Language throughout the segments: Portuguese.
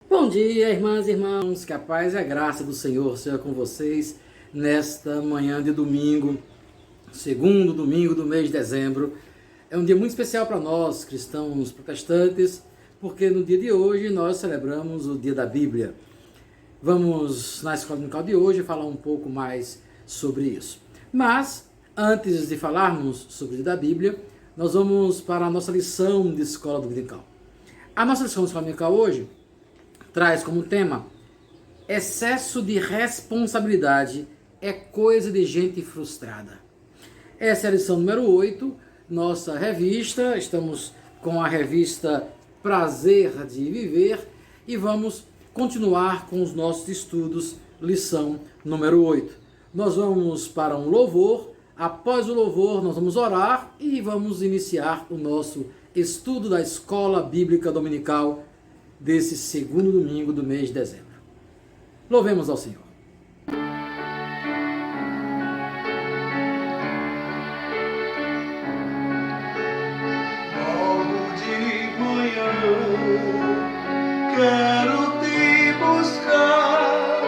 Bom dia, irmãs e irmãos, que a paz e a graça do Senhor seja com vocês nesta manhã de domingo, segundo domingo do mês de dezembro. É um dia muito especial para nós, cristãos protestantes, porque no dia de hoje nós celebramos o dia da Bíblia. Vamos, na escola dominical de hoje, falar um pouco mais sobre isso. Mas, antes de falarmos sobre o dia da Bíblia, nós vamos para a nossa lição de escola dominical. A nossa lição de escola dominical hoje traz como tema: excesso de responsabilidade é coisa de gente frustrada. Essa é a lição número 8, nossa revista. Estamos com a revista Prazer de Viver e vamos continuar com os nossos estudos, lição número 8. Nós vamos para um louvor. Após o louvor, nós vamos orar e vamos iniciar o nosso estudo da Escola Bíblica Dominical desse segundo domingo do mês de dezembro. Louvemos ao Senhor. Logo de manhã quero te buscar,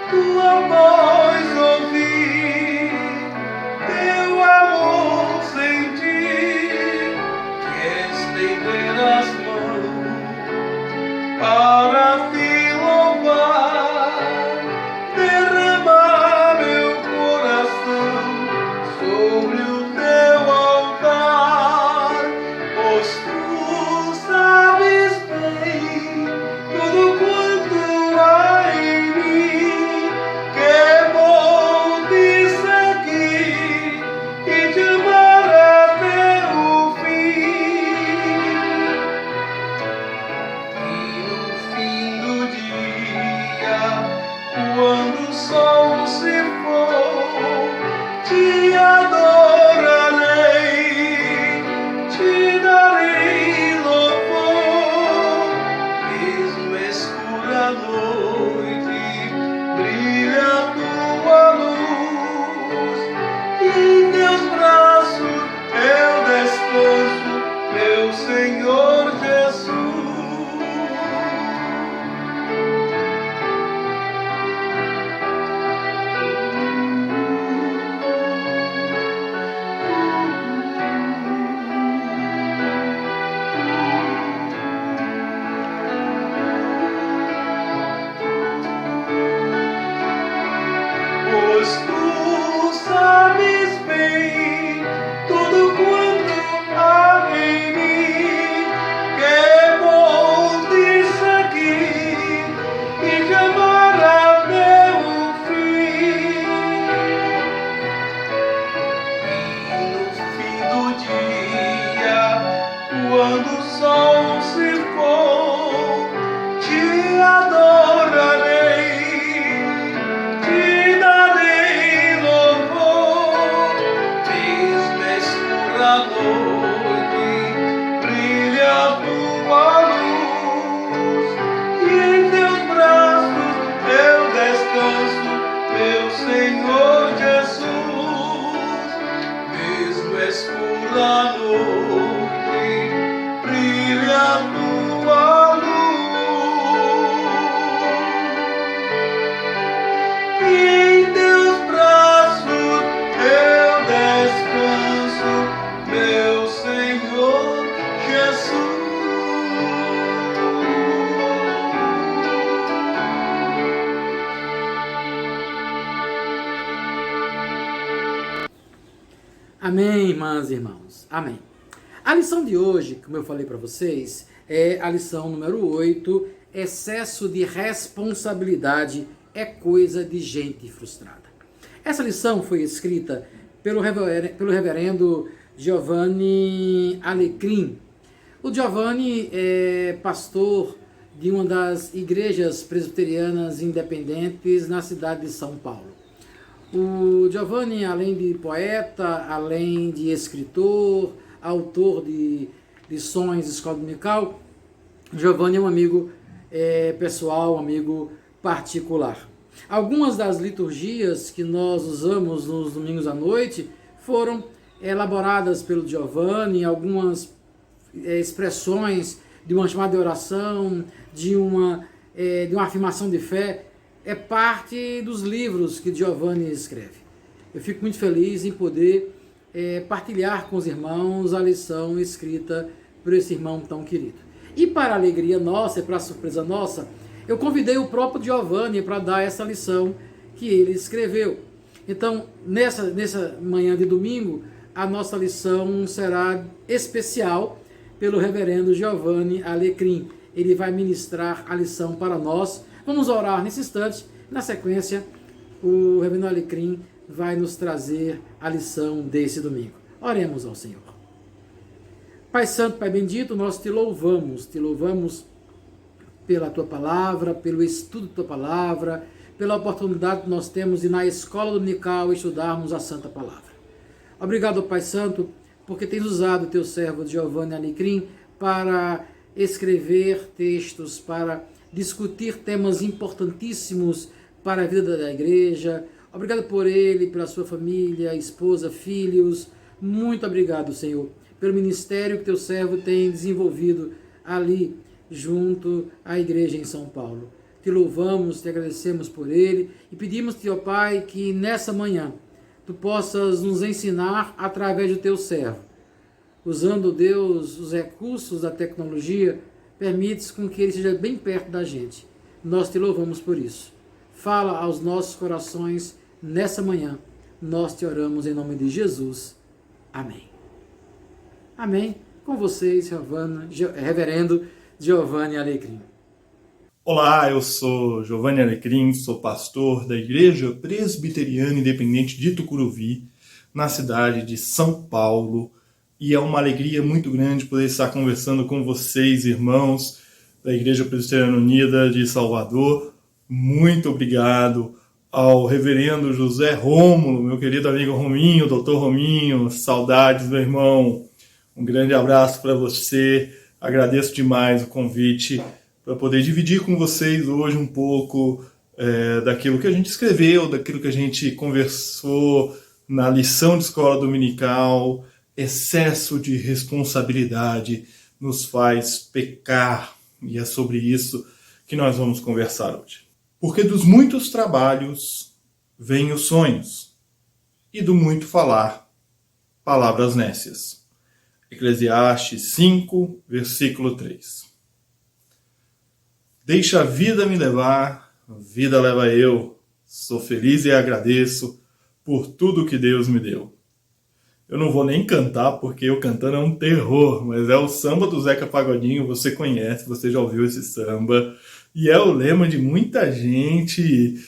tua voz ouvir, teu amor sentir, que estender as mãos para te louvar, derramar meu coração sobre o teu altar, pois tu sabes bem tudo quanto há em mim, que vou te seguir e te amar até o fim. E no fim do dia, quando o sol se for, te adorarei, te darei louvor. Mesmo escura a noite, brilha a tua luz, e em teus braços eu descanso, meu Senhor Jesus. Pois tu sabes bem tudo quanto há em mim, que vou te seguir e te amar até o fim. E no fim do dia, quando o sol se for, te adorarei, te darei louvor. Mesmo escura a noite, brilha a tua luz, e em teus braços eu descanso, meu Senhor Jesus. Mesmo escura a noite, brilha a tua luz, e em teus braços eu descanso, meu Senhor Jesus. Amém, irmãs e irmãos. Amém. A lição de hoje, como eu falei para vocês, é a lição número 8, excesso de responsabilidade é coisa de gente frustrada. Essa lição foi escrita pelo reverendo Giovanni Alecrim. O Giovanni é pastor de uma das igrejas presbiterianas independentes na cidade de São Paulo. O Giovanni, além de poeta, além de escritor, autor de lições de escola dominical, Giovanni é um amigo pessoal, um amigo particular. Algumas das liturgias que nós usamos nos domingos à noite foram elaboradas pelo Giovanni, algumas expressões de uma chamada de oração, de uma afirmação de fé, é parte dos livros que Giovanni escreve. Eu fico muito feliz em poder partilhar com os irmãos a lição escrita por esse irmão tão querido. E para a alegria nossa e para a surpresa nossa, eu convidei o próprio Giovanni para dar essa lição que ele escreveu. Então, nessa manhã de domingo, a nossa lição será especial pelo reverendo Giovanni Alecrim. Ele vai ministrar a lição para nós. Vamos orar nesse instante. Na sequência, o reverendo Alecrim vai nos trazer a lição desse domingo. Oremos ao Senhor. Pai Santo, Pai Bendito, nós te louvamos pela Tua Palavra, pelo estudo da Tua Palavra, pela oportunidade que nós temos de na escola dominical estudarmos a Santa Palavra. Obrigado, Pai Santo, porque tens usado o Teu servo Giovanni Alecrim para escrever textos, para discutir temas importantíssimos para a vida da igreja. Obrigado por ele, pela sua família, esposa, filhos. Muito obrigado, Senhor, pelo ministério que Teu servo tem desenvolvido ali, junto à igreja em São Paulo. Te louvamos, te agradecemos por ele e pedimos-te, ó Pai, que nessa manhã Tu possas nos ensinar através do Teu servo. Usando, Deus, os recursos da tecnologia, permites com que ele seja bem perto da gente. Nós te louvamos por isso. Fala aos nossos corações nessa manhã. Nós te oramos em nome de Jesus. Amém. Amém. Com vocês, reverendo Giovanni Alecrim. Olá, eu sou Giovanni Alecrim, sou pastor da Igreja Presbiteriana Independente de Tucuruvi, na cidade de São Paulo, e é uma alegria muito grande poder estar conversando com vocês, irmãos da Igreja Presbiteriana Unida de Salvador. Muito obrigado ao reverendo José Rômulo, meu querido amigo Rominho, doutor Rominho, saudades, meu irmão. Um grande abraço para você, agradeço demais o convite para poder dividir com vocês hoje um pouco daquilo que a gente escreveu, daquilo que a gente conversou na lição de escola dominical. Excesso de responsabilidade nos faz pecar, e é sobre isso que nós vamos conversar hoje. Porque dos muitos trabalhos vêm os sonhos, e do muito falar, palavras nécias. Eclesiastes 5, versículo 3. Deixa a vida me levar, a vida leva eu. Sou feliz e agradeço por tudo que Deus me deu. Eu não vou nem cantar, porque eu cantando é um terror, mas é o samba do Zeca Pagodinho, você conhece, você já ouviu esse samba, e é o lema de muita gente,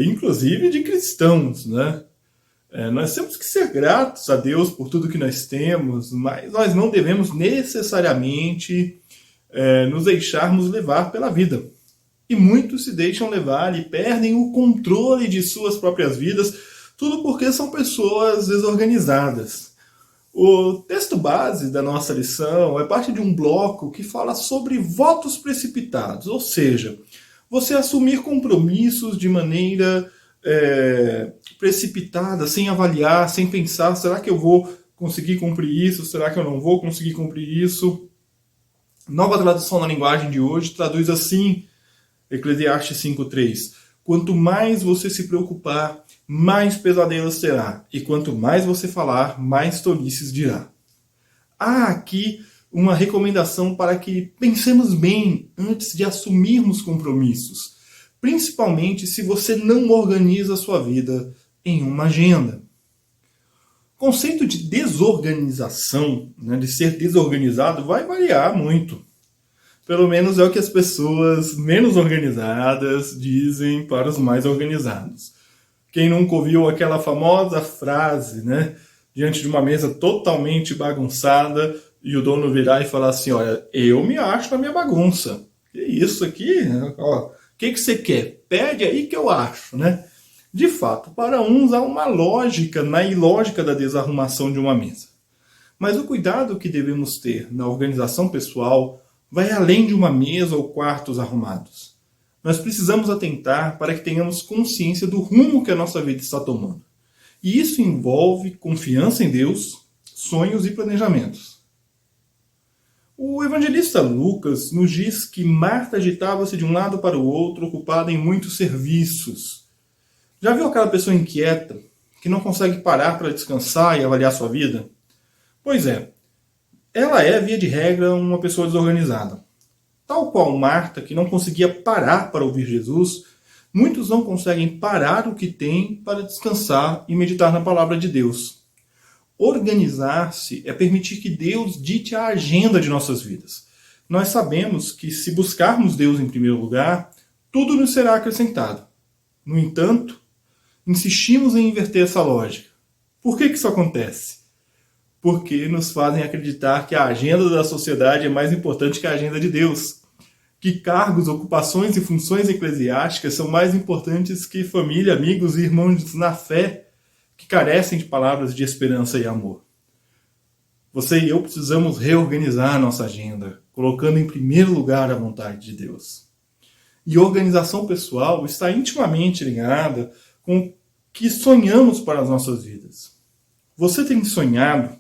inclusive de cristãos, né? Nós temos que ser gratos a Deus por tudo que nós temos, mas nós não devemos necessariamente nos deixarmos levar pela vida. E muitos se deixam levar e perdem o controle de suas próprias vidas, tudo porque são pessoas desorganizadas. O texto base da nossa lição é parte de um bloco que fala sobre votos precipitados, ou seja, você assumir compromissos de maneira precipitada, sem avaliar, sem pensar, será que eu vou conseguir cumprir isso? Será que eu não vou conseguir cumprir isso? Nova tradução na linguagem de hoje traduz assim, Eclesiastes 5:3. Quanto mais você se preocupar, mais pesadelos terá. E quanto mais você falar, mais tolices dirá. Há aqui uma recomendação para que pensemos bem antes de assumirmos compromissos. Principalmente se você não organiza a sua vida em uma agenda. O conceito de desorganização, de ser desorganizado, vai variar muito. Pelo menos é o que as pessoas menos organizadas dizem para os mais organizados. Quem nunca ouviu aquela famosa frase, diante de uma mesa totalmente bagunçada, e o dono virar e falar assim, olha, eu me acho na minha bagunça. Que isso aqui? O que você quer? Pede aí que eu acho, De fato, para uns há uma lógica na ilógica da desarrumação de uma mesa. Mas o cuidado que devemos ter na organização pessoal vai além de uma mesa ou quartos arrumados. Nós precisamos atentar para que tenhamos consciência do rumo que a nossa vida está tomando. E isso envolve confiança em Deus, sonhos e planejamentos. O evangelista Lucas nos diz que Marta agitava-se de um lado para o outro, ocupada em muitos serviços. Já viu aquela pessoa inquieta, que não consegue parar para descansar e avaliar sua vida? Pois é, ela é, via de regra, uma pessoa desorganizada. Tal qual Marta, que não conseguia parar para ouvir Jesus, muitos não conseguem parar o que têm para descansar e meditar na palavra de Deus. Organizar-se é permitir que Deus dite a agenda de nossas vidas. Nós sabemos que se buscarmos Deus em primeiro lugar, tudo nos será acrescentado. No entanto, insistimos em inverter essa lógica. Por que isso acontece? Porque nos fazem acreditar que a agenda da sociedade é mais importante que a agenda de Deus. Que cargos, ocupações e funções eclesiásticas são mais importantes que família, amigos e irmãos na fé, que carecem de palavras de esperança e amor. Você e eu precisamos reorganizar a nossa agenda, colocando em primeiro lugar a vontade de Deus. E organização pessoal está intimamente ligada com o que sonhamos para as nossas vidas. Você tem sonhado,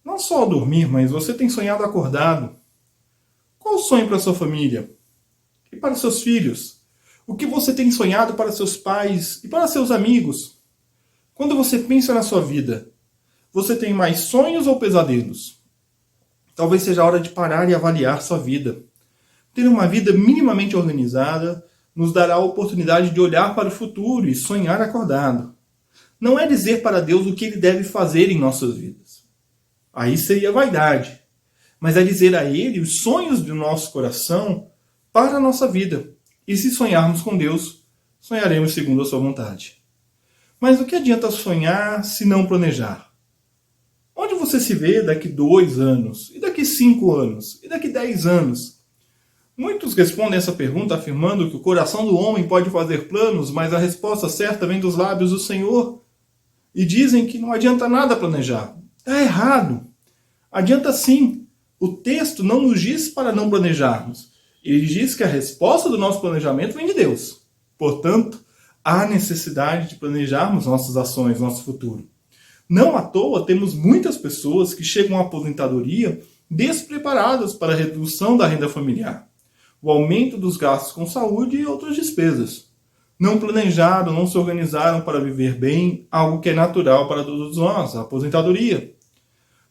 não só ao dormir, mas você tem sonhado acordado. Qual o sonho para a sua família? E para seus filhos? O que você tem sonhado para seus pais e para seus amigos? Quando você pensa na sua vida, você tem mais sonhos ou pesadelos? Talvez seja a hora de parar e avaliar sua vida. Ter uma vida minimamente organizada nos dará a oportunidade de olhar para o futuro e sonhar acordado. Não é dizer para Deus o que Ele deve fazer em nossas vidas. Aí seria vaidade. Mas é dizer a Ele os sonhos do nosso coração para a nossa vida. E se sonharmos com Deus, sonharemos segundo a sua vontade. Mas o que adianta sonhar se não planejar? Onde você se vê daqui 2 anos? E daqui 5 anos? E daqui 10 anos? Muitos respondem essa pergunta afirmando que o coração do homem pode fazer planos, mas a resposta certa vem dos lábios do Senhor. E dizem que não adianta nada planejar. Está errado. Adianta sim. O texto não nos diz para não planejarmos. Ele diz que a resposta do nosso planejamento vem de Deus. Portanto, há necessidade de planejarmos nossas ações, nosso futuro. Não à toa temos muitas pessoas que chegam à aposentadoria despreparadas para a redução da renda familiar, o aumento dos gastos com saúde e outras despesas. Não planejaram, não se organizaram para viver bem, algo que é natural para todos nós, a aposentadoria.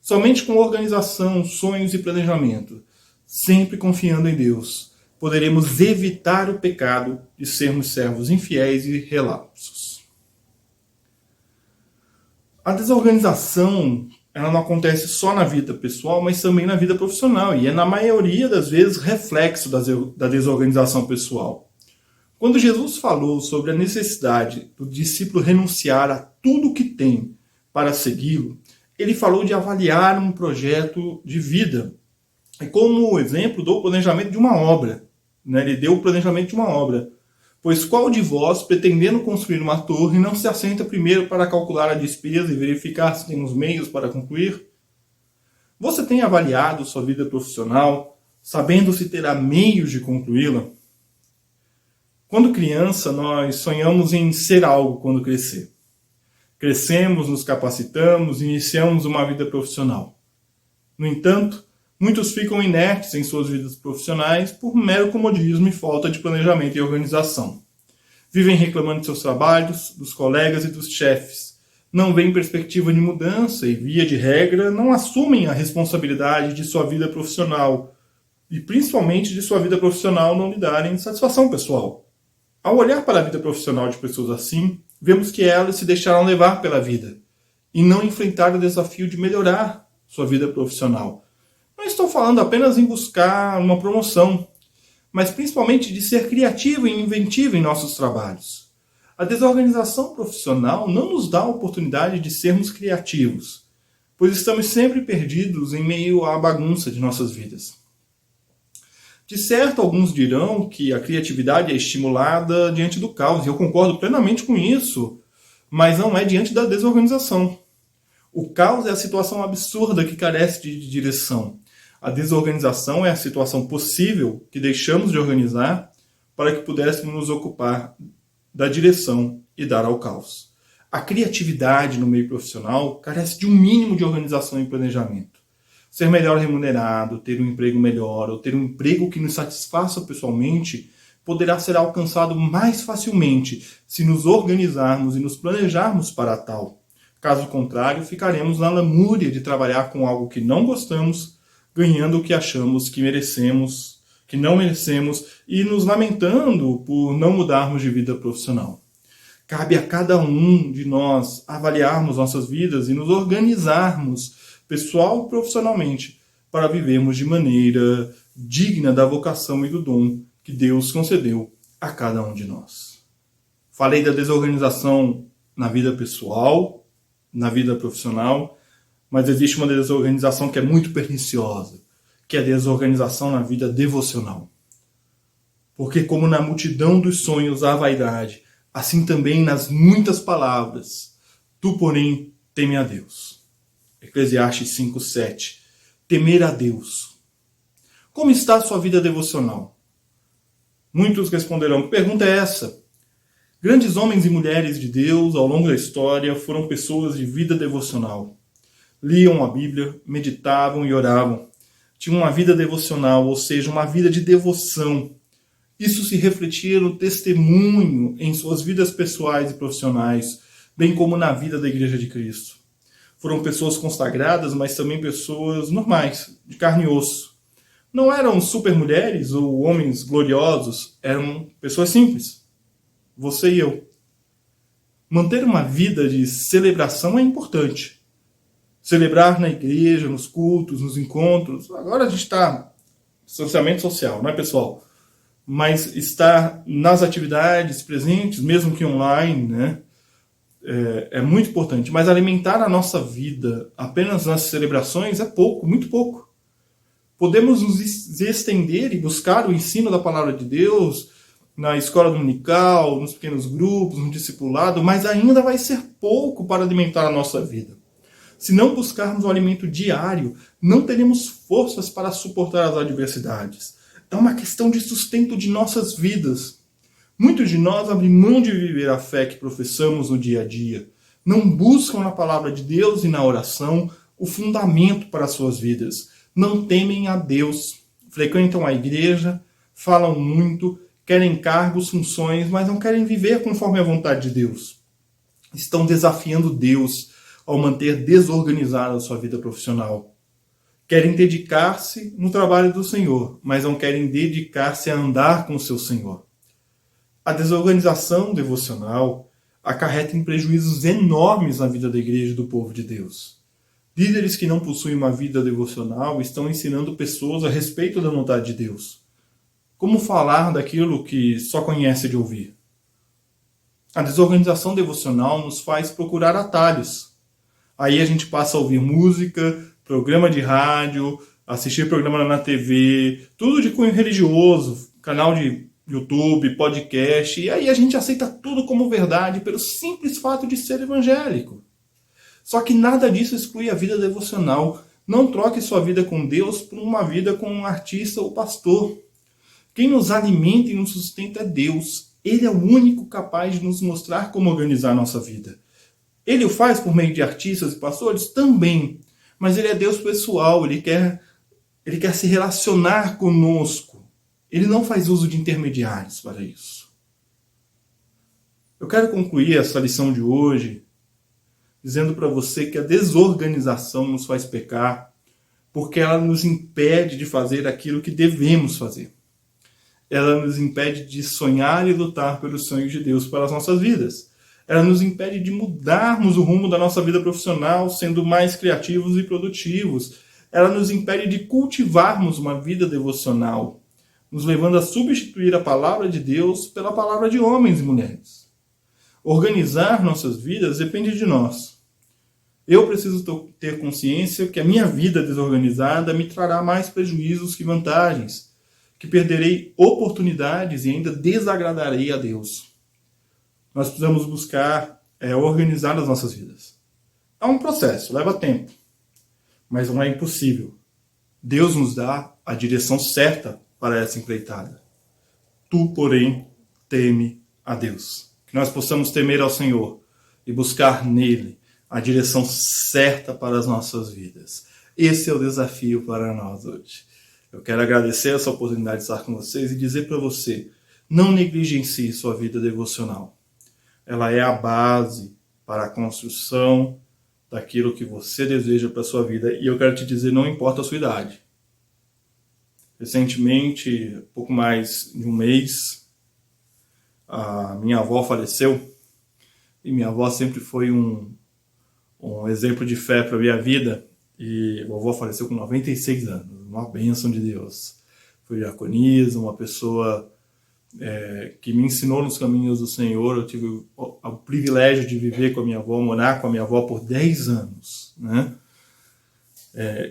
Somente com organização, sonhos e planejamento, sempre confiando em Deus, poderemos evitar o pecado de sermos servos infiéis e relapsos. A desorganização, ela não acontece só na vida pessoal, mas também na vida profissional, e é na maioria das vezes reflexo da desorganização pessoal. Quando Jesus falou sobre a necessidade do discípulo renunciar a tudo o que tem para segui-lo, ele falou de avaliar um projeto de vida. E como exemplo, dou o planejamento de uma obra. Ele deu o planejamento de uma obra. Pois qual de vós, pretendendo construir uma torre, não se assenta primeiro para calcular a despesa e verificar se tem os meios para concluir? Você tem avaliado sua vida profissional, sabendo se terá meios de concluí-la? Quando criança, nós sonhamos em ser algo quando crescer. Crescemos, nos capacitamos, iniciamos uma vida profissional. No entanto, muitos ficam inertes em suas vidas profissionais por mero comodismo e falta de planejamento e organização. Vivem reclamando de seus trabalhos, dos colegas e dos chefes. Não veem perspectiva de mudança e, via de regra, não assumem a responsabilidade de sua vida profissional e, principalmente, de sua vida profissional não lhe darem satisfação pessoal. Ao olhar para a vida profissional de pessoas assim, vemos que elas se deixaram levar pela vida e não enfrentaram o desafio de melhorar sua vida profissional. Não estou falando apenas em buscar uma promoção, mas principalmente de ser criativo e inventivo em nossos trabalhos. A desorganização profissional não nos dá a oportunidade de sermos criativos, pois estamos sempre perdidos em meio à bagunça de nossas vidas. De certo, alguns dirão que a criatividade é estimulada diante do caos, e eu concordo plenamente com isso, mas não é diante da desorganização. O caos é a situação absurda que carece de direção. A desorganização é a situação possível que deixamos de organizar para que pudéssemos nos ocupar da direção e dar ao caos. A criatividade no meio profissional carece de um mínimo de organização e planejamento. ser melhor remunerado, ter um emprego melhor, ou ter um emprego que nos satisfaça pessoalmente, poderá ser alcançado mais facilmente se nos organizarmos e nos planejarmos para tal. Caso contrário, ficaremos na lamúria de trabalhar com algo que não gostamos, ganhando o que achamos que merecemos, que não merecemos, e nos lamentando por não mudarmos de vida profissional. Cabe a cada um de nós avaliarmos nossas vidas e nos organizarmos, pessoal e profissionalmente, para vivermos de maneira digna da vocação e do dom que Deus concedeu a cada um de nós. Falei da desorganização na vida pessoal, na vida profissional, mas existe uma desorganização que é muito perniciosa, que é a desorganização na vida devocional. Porque como na multidão dos sonhos há vaidade, assim também nas muitas palavras, tu, porém, teme a Deus. Eclesiastes 5:7. Temer a Deus. Como está a sua vida devocional? Muitos responderão, que pergunta é essa? Grandes homens e mulheres de Deus, ao longo da história, foram pessoas de vida devocional. Liam a Bíblia, meditavam e oravam. Tinham uma vida devocional, ou seja, uma vida de devoção. Isso se refletia no testemunho em suas vidas pessoais e profissionais, bem como na vida da Igreja de Cristo. Foram pessoas consagradas, mas também pessoas normais, de carne e osso. Não eram super mulheres ou homens gloriosos, eram pessoas simples. Você e eu. Manter uma vida de celebração é importante. Celebrar na igreja, nos cultos, nos encontros. Agora a gente está distanciamento social, não é, pessoal? Mas estar nas atividades presentes, mesmo que online, né? É muito importante. Mas alimentar a nossa vida apenas nas celebrações é pouco, muito pouco. Podemos nos estender e buscar o ensino da palavra de Deus na escola dominical, nos pequenos grupos, no discipulado, mas ainda vai ser pouco para alimentar a nossa vida. Se não buscarmos o alimento diário, não teremos forças para suportar as adversidades. É uma questão de sustento de nossas vidas. Muitos de nós abrem mão de viver a fé que professamos no dia a dia. Não buscam na palavra de Deus e na oração o fundamento para as suas vidas. Não temem a Deus. Frequentam a igreja, falam muito, querem cargos, funções, mas não querem viver conforme a vontade de Deus. Estão desafiando Deus ao manter desorganizada a sua vida profissional. Querem dedicar-se no trabalho do Senhor, mas não querem dedicar-se a andar com o seu Senhor. A desorganização devocional acarreta em prejuízos enormes na vida da igreja e do povo de Deus. Líderes que não possuem uma vida devocional estão ensinando pessoas a respeito da vontade de Deus. Como falar daquilo que só conhece de ouvir? A desorganização devocional nos faz procurar atalhos. Aí a gente passa a ouvir música, programa de rádio, assistir programa na TV, tudo de cunho religioso, canal de YouTube, podcast, e aí a gente aceita tudo como verdade pelo simples fato de ser evangélico. Só que nada disso exclui a vida devocional. Não troque sua vida com Deus por uma vida com um artista ou pastor. Quem nos alimenta e nos sustenta é Deus. Ele é o único capaz de nos mostrar como organizar a nossa vida. Ele o faz por meio de artistas e pastores? Também. Mas ele é Deus pessoal, ele quer se relacionar conosco. Ele não faz uso de intermediários para isso. Eu quero concluir essa lição de hoje dizendo para você que a desorganização nos faz pecar porque ela nos impede de fazer aquilo que devemos fazer. Ela nos impede de sonhar e lutar pelos sonhos de Deus para as nossas vidas. Ela nos impede de mudarmos o rumo da nossa vida profissional, sendo mais criativos e produtivos. Ela nos impede de cultivarmos uma vida devocional, nos levando a substituir a palavra de Deus pela palavra de homens e mulheres. Organizar nossas vidas depende de nós. Eu preciso ter consciência que a minha vida desorganizada me trará mais prejuízos que vantagens, que perderei oportunidades e ainda desagradarei a Deus. Nós precisamos buscar organizar as nossas vidas. É um processo, leva tempo, mas não é impossível. Deus nos dá a direção certa para essa empreitada. Tu, porém, teme a Deus. Que nós possamos temer ao Senhor e buscar nele a direção certa para as nossas vidas. Esse é o desafio para nós hoje. Eu quero agradecer essa oportunidade de estar com vocês e dizer para você, não negligencie sua vida devocional. Ela é a base para a construção daquilo que você deseja para a sua vida. E eu quero te dizer, não importa a sua idade. Recentemente, pouco mais de um mês, a minha avó faleceu. E minha avó sempre foi um exemplo de fé para a minha vida. E a vovó faleceu com 96 anos, uma bênção de Deus. Foi diaconisa, uma pessoa que me ensinou nos caminhos do Senhor. Eu tive o privilégio de viver com a minha avó, morar com a minha avó por 10 anos, né?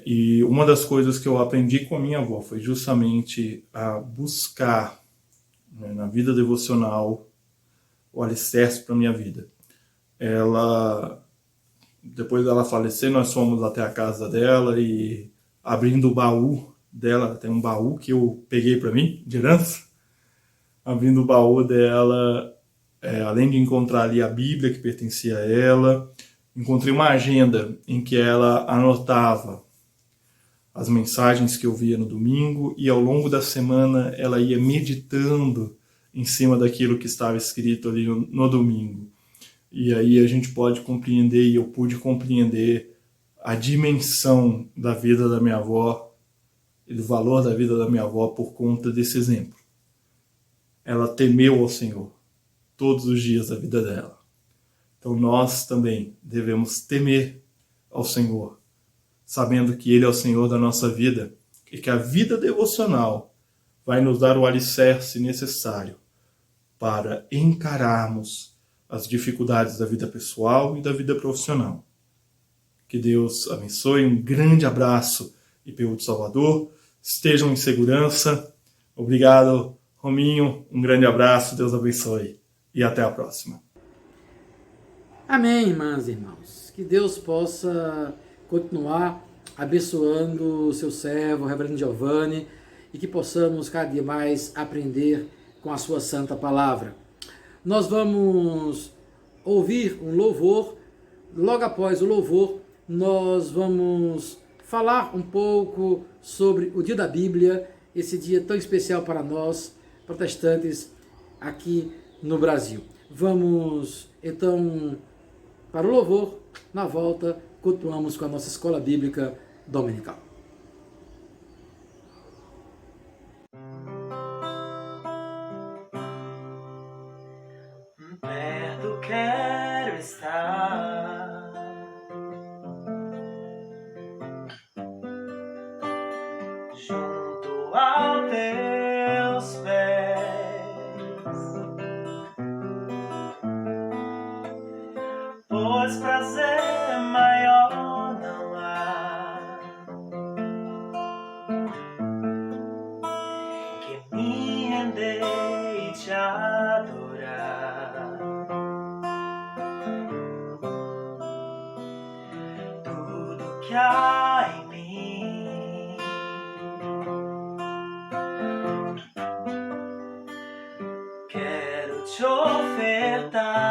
E uma das coisas que eu aprendi com a minha avó foi justamente a buscar, né, na vida devocional, o alicerce para a minha vida. Depois dela falecer, nós fomos até a casa dela e abrindo o baú dela, tem um baú que eu peguei para mim, de herança. Abrindo o baú dela, além de encontrar ali a Bíblia que pertencia a ela, encontrei uma agenda em que ela anotava as mensagens que eu via no domingo e ao longo da semana ela ia meditando em cima daquilo que estava escrito ali no domingo. E aí a gente pode compreender, e eu pude compreender a dimensão da vida da minha avó e do valor da vida da minha avó por conta desse exemplo. Ela temeu ao Senhor todos os dias da vida dela. Então nós também devemos temer ao Senhor, sabendo que Ele é o Senhor da nossa vida e que a vida devocional vai nos dar o alicerce necessário para encararmos as dificuldades da vida pessoal e da vida profissional. Que Deus abençoe, um grande abraço, IPU de Salvador, estejam em segurança. Obrigado, Rominho, um grande abraço, Deus abençoe e até a próxima. Amém, irmãs e irmãos. Que Deus possa continuar abençoando o seu servo, o reverendo Giovanni, e que possamos cada dia mais aprender com a sua santa palavra. Nós vamos ouvir um louvor. Logo após o louvor, nós vamos falar um pouco sobre o Dia da Bíblia, esse dia tão especial para nós, protestantes, aqui no Brasil. Vamos, então, para o louvor. Na volta, continuamos com a nossa Escola Bíblica Dominical. Perto quero estar, junto aos teus pés, pois prazer maior não há que me render e te adorar. Que há em mim quero te ofertar,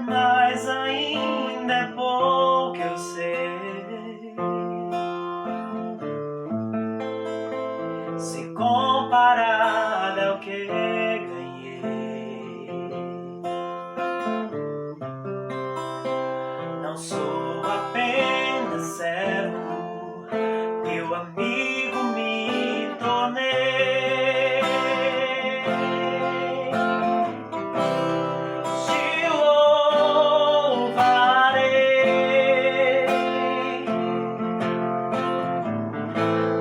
mas ainda é pouco, eu sei, se comparado ao que ganhei. Não sou apenas servo, teu amigo me tornei. Te louvarei,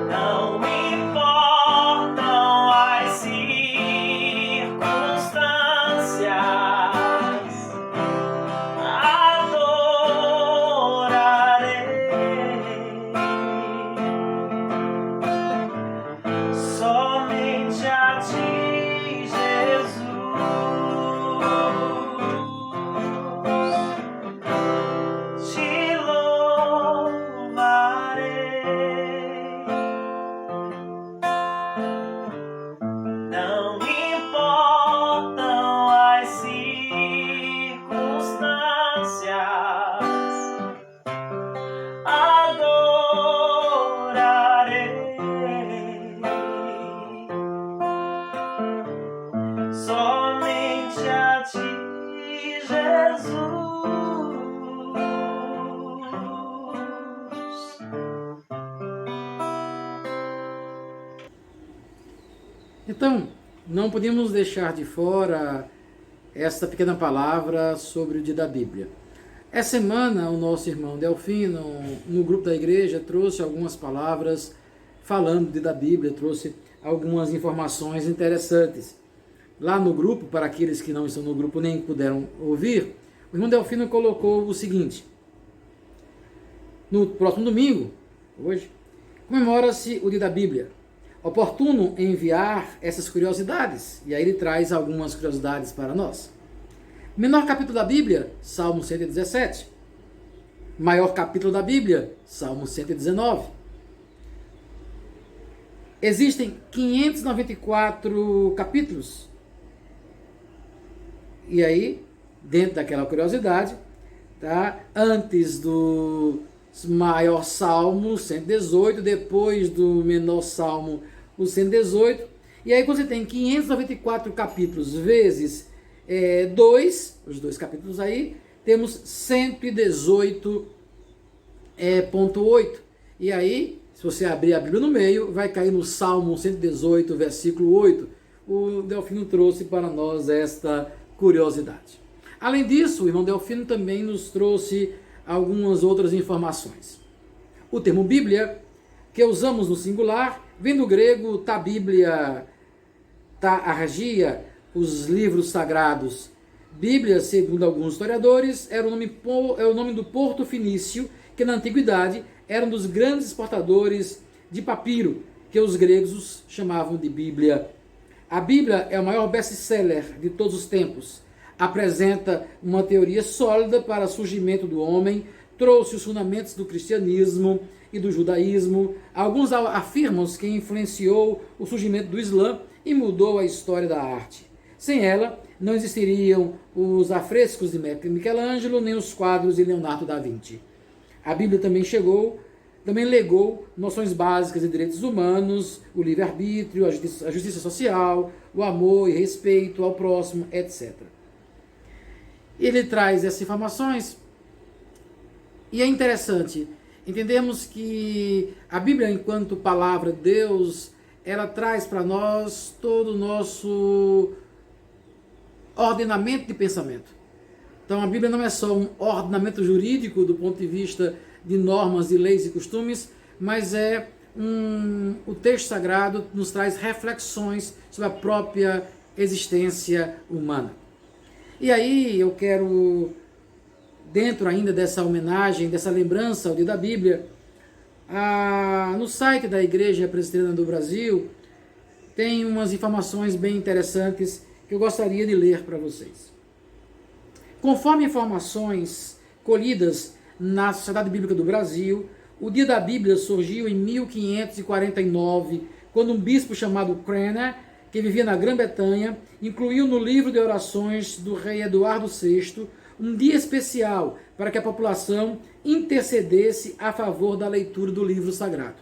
não importam as circunstâncias. Então, não podemos deixar de fora esta pequena palavra sobre o dia da Bíblia. Essa semana, o nosso irmão Delfino, no grupo da igreja, trouxe algumas palavras falando do dia da Bíblia, trouxe algumas informações interessantes. Lá no grupo, para aqueles que não estão no grupo nem puderam ouvir, o irmão Delfino colocou o seguinte: no próximo domingo, hoje, comemora-se o dia da Bíblia. Oportuno enviar essas curiosidades. E aí ele traz algumas curiosidades para nós. Menor capítulo da Bíblia, Salmo 117. Maior capítulo da Bíblia, Salmo 119. Existem 594 capítulos. E aí, dentro daquela curiosidade, tá? Antes do maior salmo, 118, depois do menor salmo, o 118. E aí, quando você tem 594 capítulos vezes 2, os dois capítulos aí, temos 118,8. E aí, se você abrir a Bíblia no meio, vai cair no Salmo 118, versículo 8. O Delfino trouxe para nós esta curiosidade. Além disso, o irmão Delfino também nos trouxe algumas outras informações. O termo Bíblia, que usamos no singular, vem do grego ta Bíblia, ta argia, os livros sagrados. Bíblia, segundo alguns historiadores, era o nome do porto fenício, que na antiguidade era um dos grandes exportadores de papiro, que os gregos chamavam de Bíblia. A Bíblia é o maior best-seller de todos os tempos. Apresenta uma teoria sólida para o surgimento do homem, trouxe os fundamentos do cristianismo e do judaísmo. Alguns afirmam que influenciou o surgimento do Islã e mudou a história da arte. Sem ela, não existiriam os afrescos de Michelangelo, nem os quadros de Leonardo da Vinci. A Bíblia também legou noções básicas de direitos humanos, o livre-arbítrio, a justiça social, o amor e respeito ao próximo, etc. Ele traz essas informações e é interessante entendermos que a Bíblia, enquanto palavra de Deus, ela traz para nós todo o nosso ordenamento de pensamento. Então a Bíblia não é só um ordenamento jurídico do ponto de vista de normas, de leis e costumes, mas o texto sagrado nos traz reflexões sobre a própria existência humana. E aí eu quero, dentro ainda dessa homenagem, dessa lembrança ao dia da Bíblia, no site da Igreja Presbiteriana do Brasil tem umas informações bem interessantes que eu gostaria de ler para vocês. Conforme informações colhidas na Sociedade Bíblica do Brasil, o Dia da Bíblia surgiu em 1549, quando um bispo chamado Cranmer, que vivia na Grã-Bretanha, incluiu no livro de orações do rei Eduardo VI um dia especial para que a população intercedesse a favor da leitura do livro sagrado.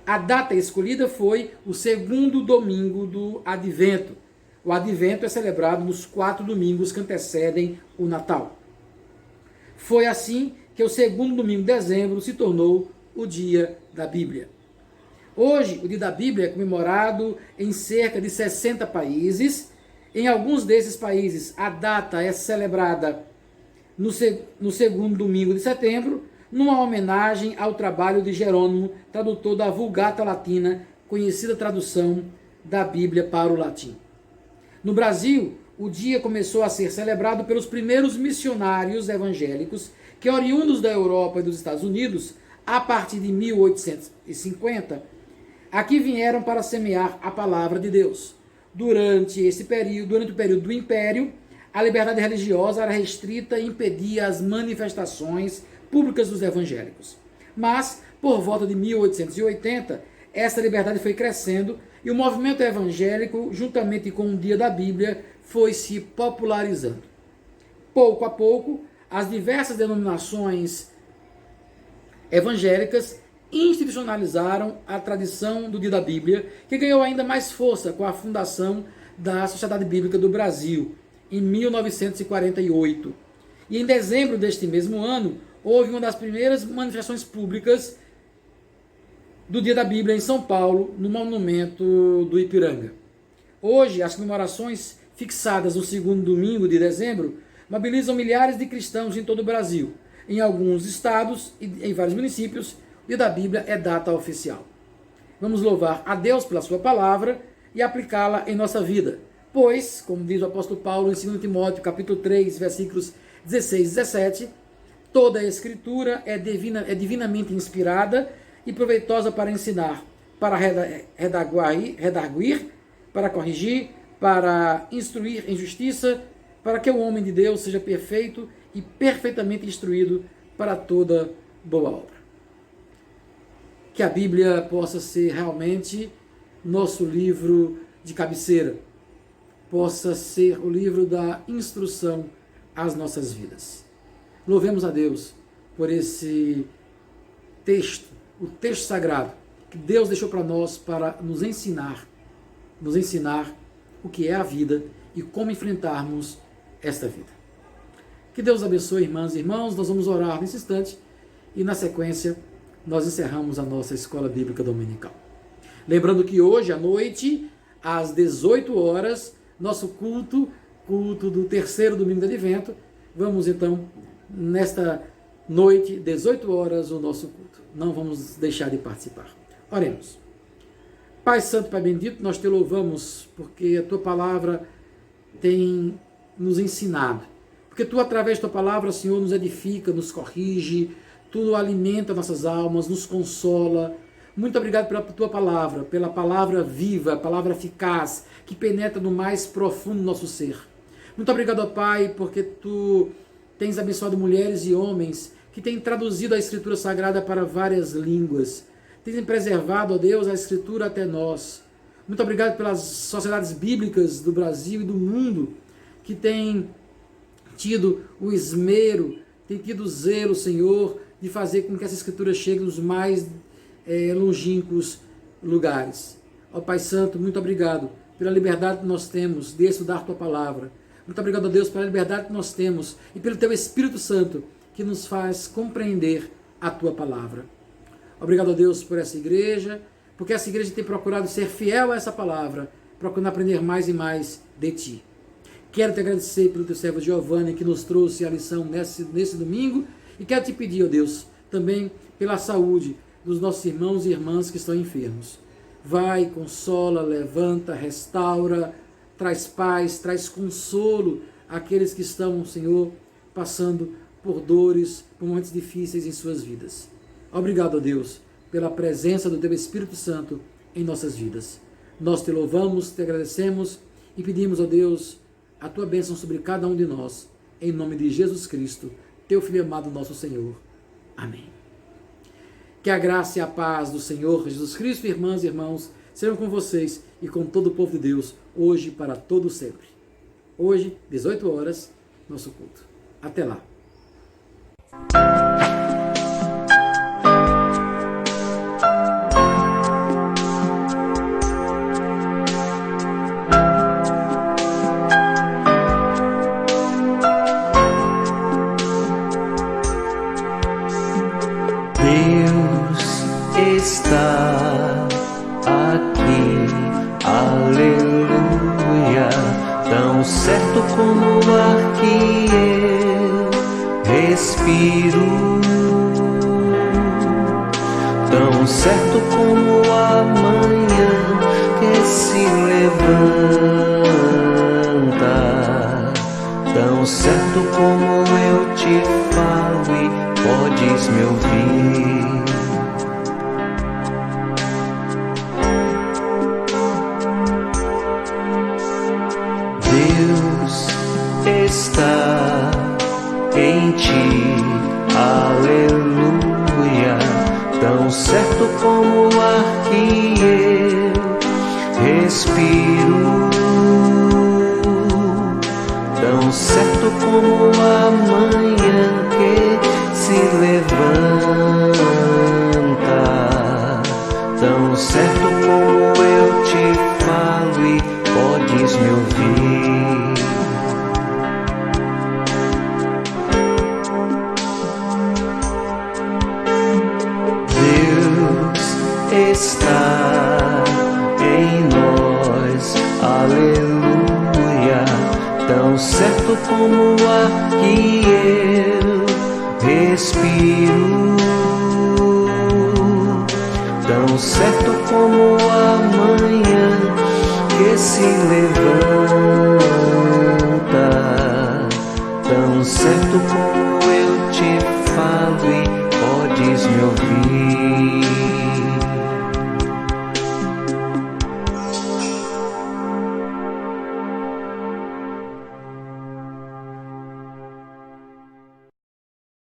A data escolhida foi o segundo domingo do Advento. O Advento é celebrado nos 4 domingos que antecedem o Natal. Foi assim que o segundo domingo de dezembro se tornou o Dia da Bíblia. Hoje, o Dia da Bíblia é comemorado em cerca de 60 países. Em alguns desses países, a data é celebrada no segundo domingo de setembro, numa homenagem ao trabalho de Jerônimo, tradutor da Vulgata Latina, conhecida tradução da Bíblia para o latim. No Brasil, o dia começou a ser celebrado pelos primeiros missionários evangélicos que, oriundos da Europa e dos Estados Unidos, a partir de 1850, aqui vieram para semear a palavra de Deus. Durante o período do Império, a liberdade religiosa era restrita e impedia as manifestações públicas dos evangélicos. Mas, por volta de 1880, essa liberdade foi crescendo e o movimento evangélico, juntamente com o Dia da Bíblia, foi se popularizando. Pouco a pouco, as diversas denominações evangélicas institucionalizaram a tradição do Dia da Bíblia, que ganhou ainda mais força com a fundação da Sociedade Bíblica do Brasil, em 1948. E em dezembro deste mesmo ano, houve uma das primeiras manifestações públicas do Dia da Bíblia em São Paulo, no Monumento do Ipiranga. Hoje, as comemorações fixadas no segundo domingo de dezembro mobilizam milhares de cristãos em todo o Brasil. Em alguns estados e em vários municípios, o Dia da Bíblia é data oficial. Vamos louvar a Deus pela sua palavra e aplicá-la em nossa vida. Pois, como diz o apóstolo Paulo em 2 Timóteo, capítulo 3, versículos 16 e 17, toda a escritura é divinamente inspirada e proveitosa para ensinar, para redarguir, para corrigir, para instruir em justiça, para que o homem de Deus seja perfeito e perfeitamente instruído para toda boa obra. Que a Bíblia possa ser realmente nosso livro de cabeceira, possa ser o livro da instrução às nossas vidas. Louvemos a Deus por esse texto, o texto sagrado, que Deus deixou para nós para nos ensinar o que é a vida e como enfrentarmos esta vida. Que Deus abençoe, irmãs e irmãos. Nós vamos orar nesse instante e, na sequência, nós encerramos a nossa Escola Bíblica Dominical. Lembrando que hoje à noite, às 18 horas, nosso culto do terceiro domingo do Advento. Vamos então, nesta noite, 18 horas, o nosso culto. Não vamos deixar de participar. Oremos. Pai Santo, Pai Bendito, nós te louvamos porque a tua palavra tem nos ensinado. Porque tu, através da tua palavra, Senhor, nos edifica, nos corrige, tu alimenta nossas almas, nos consola. Muito obrigado pela tua palavra, pela palavra viva, palavra eficaz, que penetra no mais profundo do nosso ser. Muito obrigado, ó Pai, porque tu tens abençoado mulheres e homens que têm traduzido a Escritura Sagrada para várias línguas. Tens preservado, ó Deus, a Escritura até nós. Muito obrigado pelas sociedades bíblicas do Brasil e do mundo que têm tido o esmero, têm tido o zelo, Senhor, de fazer com que essa Escritura chegue nos mais longínquos lugares. Ó Pai Santo, muito obrigado pela liberdade que nós temos de estudar Tua Palavra. Muito obrigado, a Deus, pela liberdade que nós temos e pelo Teu Espírito Santo que nos faz compreender a Tua Palavra. Obrigado, a Deus, por essa igreja, porque essa igreja tem procurado ser fiel a essa palavra, procurando aprender mais e mais de Ti. Quero te agradecer pelo Teu servo Giovanni, que nos trouxe a lição nesse domingo, e quero te pedir, ó Deus, também pela saúde dos nossos irmãos e irmãs que estão enfermos. Vai, consola, levanta, restaura, traz paz, traz consolo àqueles que estão, Senhor, passando por dores, por momentos difíceis em suas vidas. Obrigado, ó Deus, pela presença do Teu Espírito Santo em nossas vidas. Nós te louvamos, te agradecemos e pedimos, ó Deus, a Tua bênção sobre cada um de nós, em nome de Jesus Cristo, Teu Filho amado, nosso Senhor. Amém. Que a graça e a paz do Senhor Jesus Cristo, irmãs e irmãos, sejam com vocês e com todo o povo de Deus, hoje e para todo sempre. Hoje, 18 horas, nosso culto. Até lá. Está aqui, aleluia, tão certo como o ar que eu respiro, tão certo como a manhã que se levanta, tão certo como eu te falo e podes me ouvir. Deus está em ti, aleluia, tão certo como o ar que eu respiro, tão certo como a manhã que se levanta, tão certo como eu te falo e podes me ouvir. Deus está em nós, aleluia. certo como o ar que eu respiro, tão certo como a manhã que se levanta, tão certo como eu te falo e podes me ouvir.